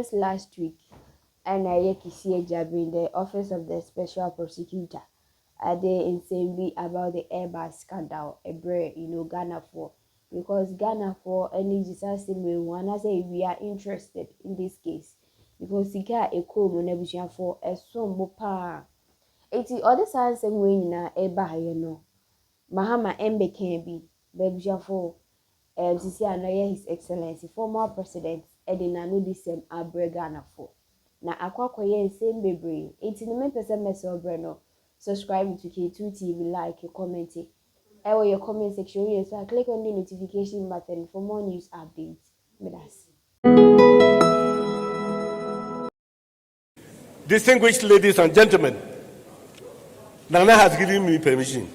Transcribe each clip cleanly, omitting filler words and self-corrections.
just last week, and I Kisi Jabi in the office of the special prosecutor. They insane about the Airbus scandal, Ghana for, because Ghana for any disaster one I say we are interested in this case because Sika a cool nebuchadnezzar for a sombo pa. 80 other science and winning eba Mahama Embe can be baby for Sisi Anoye His Excellency former president Edina no the same abre Ghana for. Na akwakoye same bebre 89% message breno. Subscribe to K2 TV, like, comment it. Your comment section, so click on the notification button for more news updates. Distinguished ladies and gentlemen, Nana has given me permission.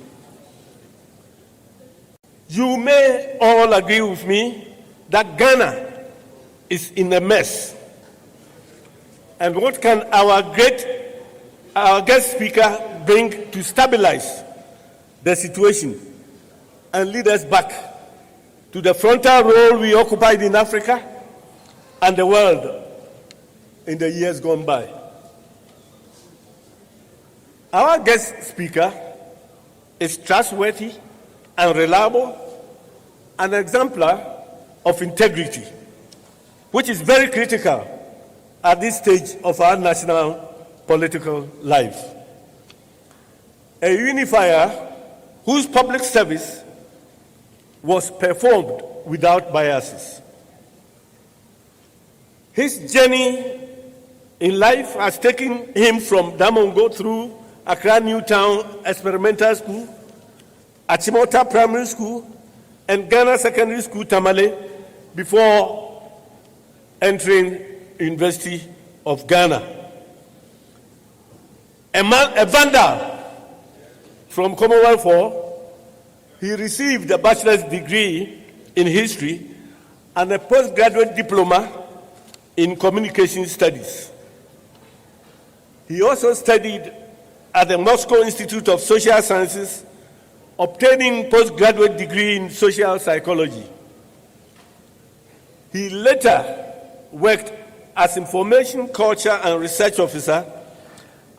You may all agree with me that Ghana is in a mess. And what can our guest speaker bring to stabilize the situation and lead us back to the frontal role we occupied in Africa and the world in the years gone by? Our guest speaker is trustworthy and reliable, an exemplar of integrity, which is very critical at this stage of our national political life. A unifier whose public service was performed without biases. His journey in life has taken him from Damongo through Accra Newtown Experimental School, Achimota Primary School, and Ghana Secondary School Tamale before entering University of Ghana. A vandal from Commonwealth War, he received a bachelor's degree in history and a postgraduate diploma in communication studies. He also studied at the Moscow Institute of Social Sciences, obtaining postgraduate degree in social psychology. He later worked as information culture and research officer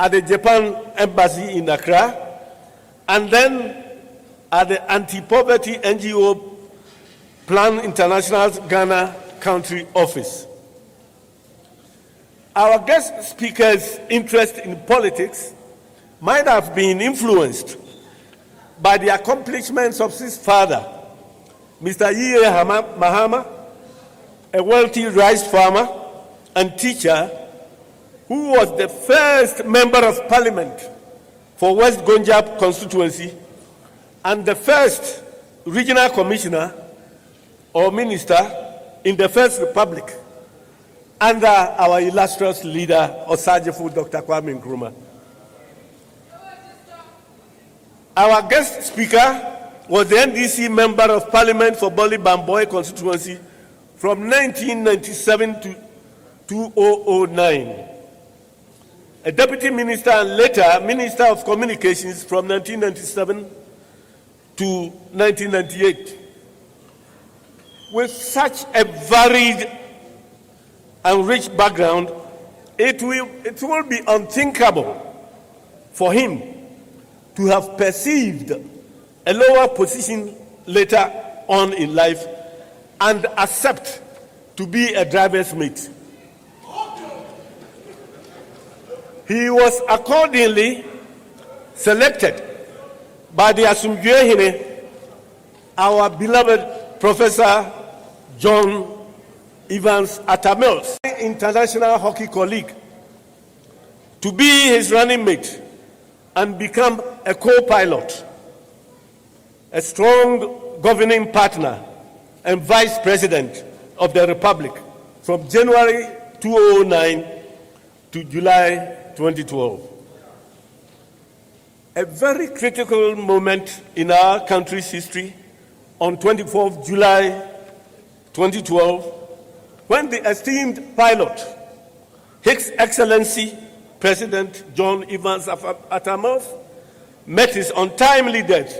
at the Japan Embassy in Accra, and then at the anti-poverty NGO Plan International's Ghana country office. Our guest speaker's interest in politics might have been influenced by the accomplishments of his father, Mr. Mahama, a wealthy rice farmer and teacher who was the first member of parliament for West Gonja constituency and the first regional commissioner or minister in the First Republic under our illustrious leader, Osagyefo Dr. Kwame Nkrumah. Our guest speaker was the NDC member of parliament for Boli Bamboy constituency from 1997 to 2009. A deputy minister and later Minister of Communications from 1997 to 1998. With such a varied and rich background, it will be unthinkable for him to have perceived a lower position later on in life and accept to be a driver's mate. He was accordingly selected by the Asumdue, our beloved Professor John Evans Atamils, international hockey colleague, to be his running mate and become a co-pilot, a strong governing partner and vice president of the Republic from January 2009 to July 2012. A very critical moment in our country's history on 24th July 2012, when the esteemed pilot, His Excellency President John Evans Atamils, met his untimely death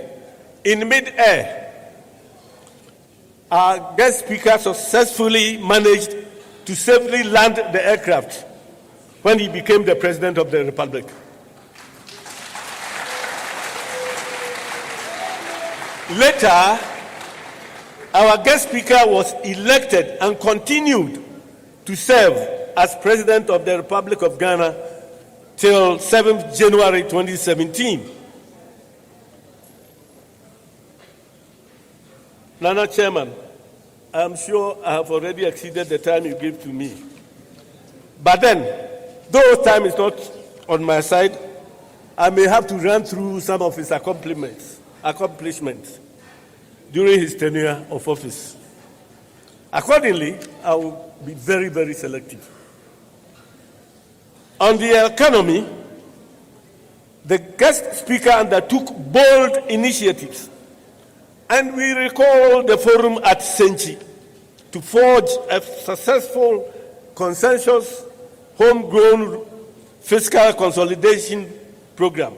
in mid-air. Our guest speaker successfully managed to safely land the aircraft when he became the President of the Republic. Later, our guest speaker was elected and continued to serve as President of the Republic of Ghana till 7th January 2017. Nana Chairman, I'm sure I have already exceeded the time you gave to me. But then, though time is not on my side, I may have to run through some of his accomplishments during his tenure of office. Accordingly, I will be very, very selective. On the economy, the guest speaker undertook bold initiatives, and we recall the forum at Senchi to forge a successful consensus homegrown fiscal consolidation program.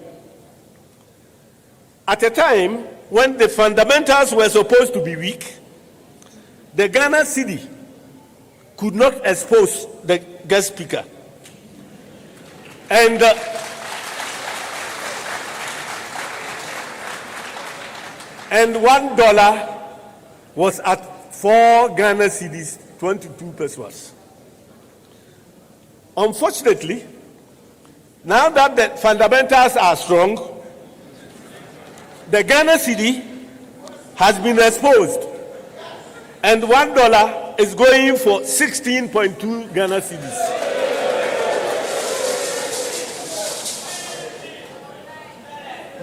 At a time when the fundamentals were supposed to be weak, the Ghana cedi could not expose the guest speaker. And $1 was at 4 Ghana cedis, 22 pesos. Unfortunately, now that the fundamentals are strong, the Ghana cedi has been exposed, and $1 is going for 16.2 Ghana cedis.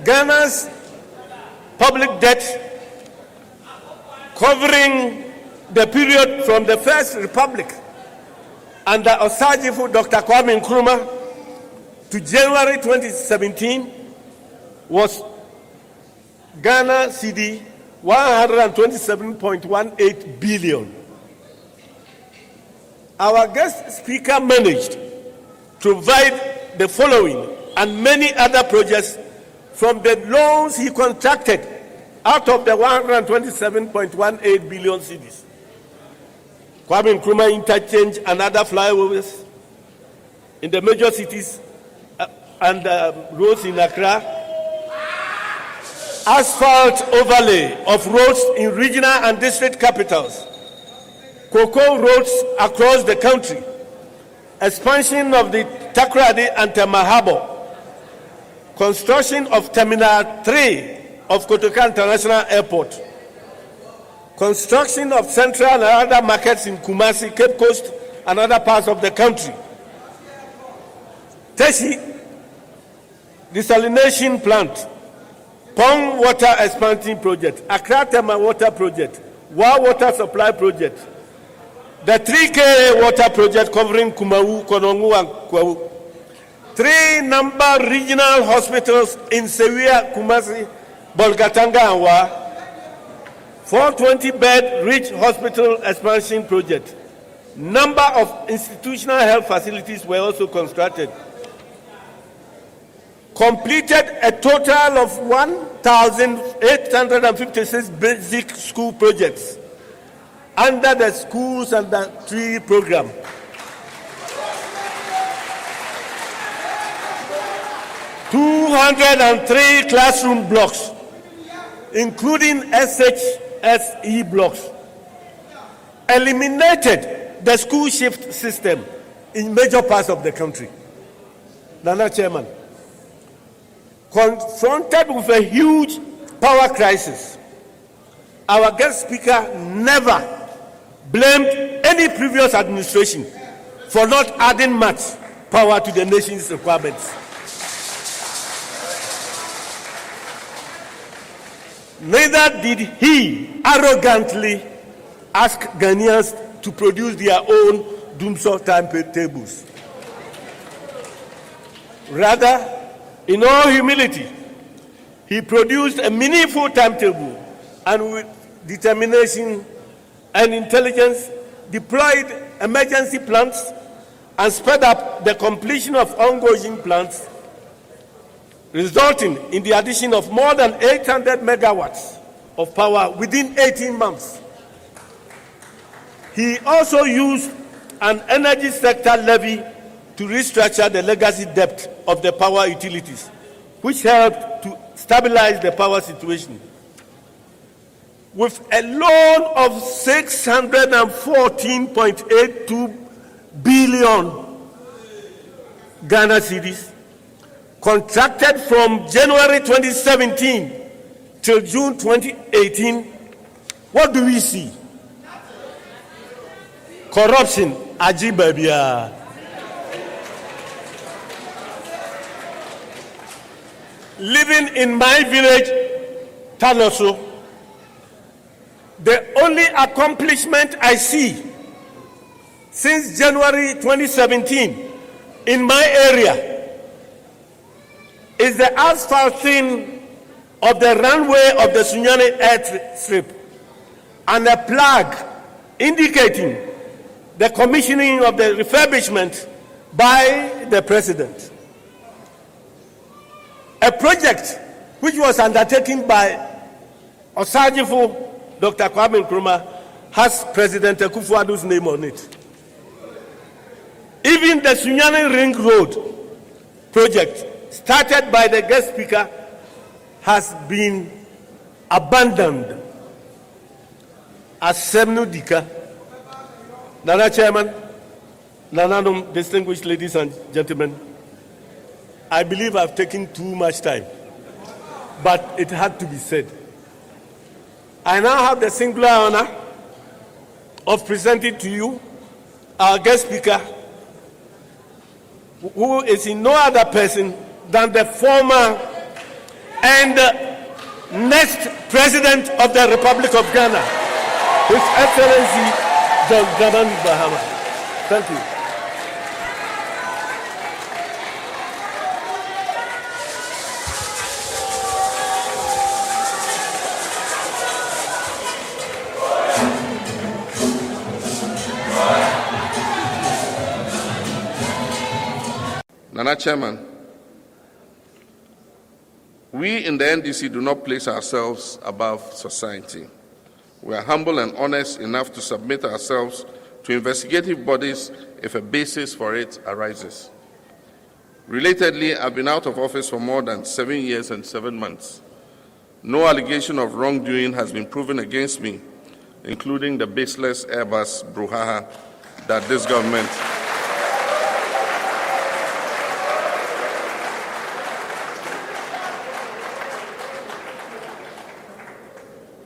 Ghana's public debt, covering the period from the First Republic under Osajifo Dr. Kwame Nkrumah to January 2017, was Ghana cedi 127.18 billion. Our guest speaker managed to provide the following and many other projects from the loans he contracted out of the 127.18 billion cedis. Kwame Nkrumah interchange and other flyovers in the major cities and roads in Accra, asphalt overlay of roads in regional and district capitals, cocoa roads across the country, expansion of the Takoradi and Temahabo, construction of Terminal 3 of Kotoka International Airport, construction of central and other markets in Kumasi, Cape Coast, and other parts of the country, Teshi desalination plant, Pong water expansion project, Accra Tema water project, Wa water supply project, the 3K water project covering Kumawu, Konongu, and Kwawu, 3 regional hospitals in Sewia, Kumasi, Bolgatanga, and Wa, 420-bed Rich Hospital expansion project. Number of institutional health facilities were also constructed. Completed a total of 1,856 basic school projects under the Schools Under 3 program. $203 classroom blocks, including SHSE blocks. Eliminated the school shift system in major parts of the country. Nana Chairman, confronted with a huge power crisis, our guest speaker never blamed any previous administration for not adding much power to the nation's requirements. Neither did he arrogantly ask Ghanaians to produce their own doomsday timetables. Rather, in all humility, he produced a meaningful timetable and with determination and intelligence deployed emergency plans and sped up the completion of ongoing plans, resulting in the addition of more than 800 megawatts of power within 18 months. He also used an energy sector levy to restructure the legacy debt of the power utilities, which helped to stabilize the power situation. With a loan of 614.82 billion Ghana cedis, contracted from January 2017 till June 2018, what do we see? Corruption, ajibabia. Living in my village, Taloso, the only accomplishment I see since January 2017 in my area is the asphalting of the runway of the Sunyani airstrip and a plaque indicating the commissioning of the refurbishment by the president. A project which was undertaken by Osajifo Dr. Kwame Nkrumah has President Akufo-Addo's name on it. Even the Sunyani Ring Road project, started by the guest speaker, has been abandoned. Asemnu Dika, Nana Chairman, Nananum, distinguished ladies and gentlemen, I believe I've taken too much time, but it had to be said. I now have the singular honor of presenting to you our guest speaker, who is in no other person than the former and next President of the Republic of Ghana, His Excellency John Dramani Mahama. Thank you. Nana Chairman, we in the NDC do not place ourselves above society. We are humble and honest enough to submit ourselves to investigative bodies if a basis for it arises. Relatedly, I've been out of office for more than 7 years and 7 months. No allegation of wrongdoing has been proven against me, including the baseless Airbus brouhaha that this government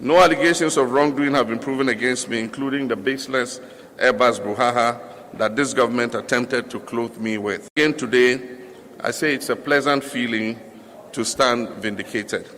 No allegations of wrongdoing have been proven against me, including the baseless Airbus brouhaha that this government attempted to clothe me with. Again today, I say it's a pleasant feeling to stand vindicated.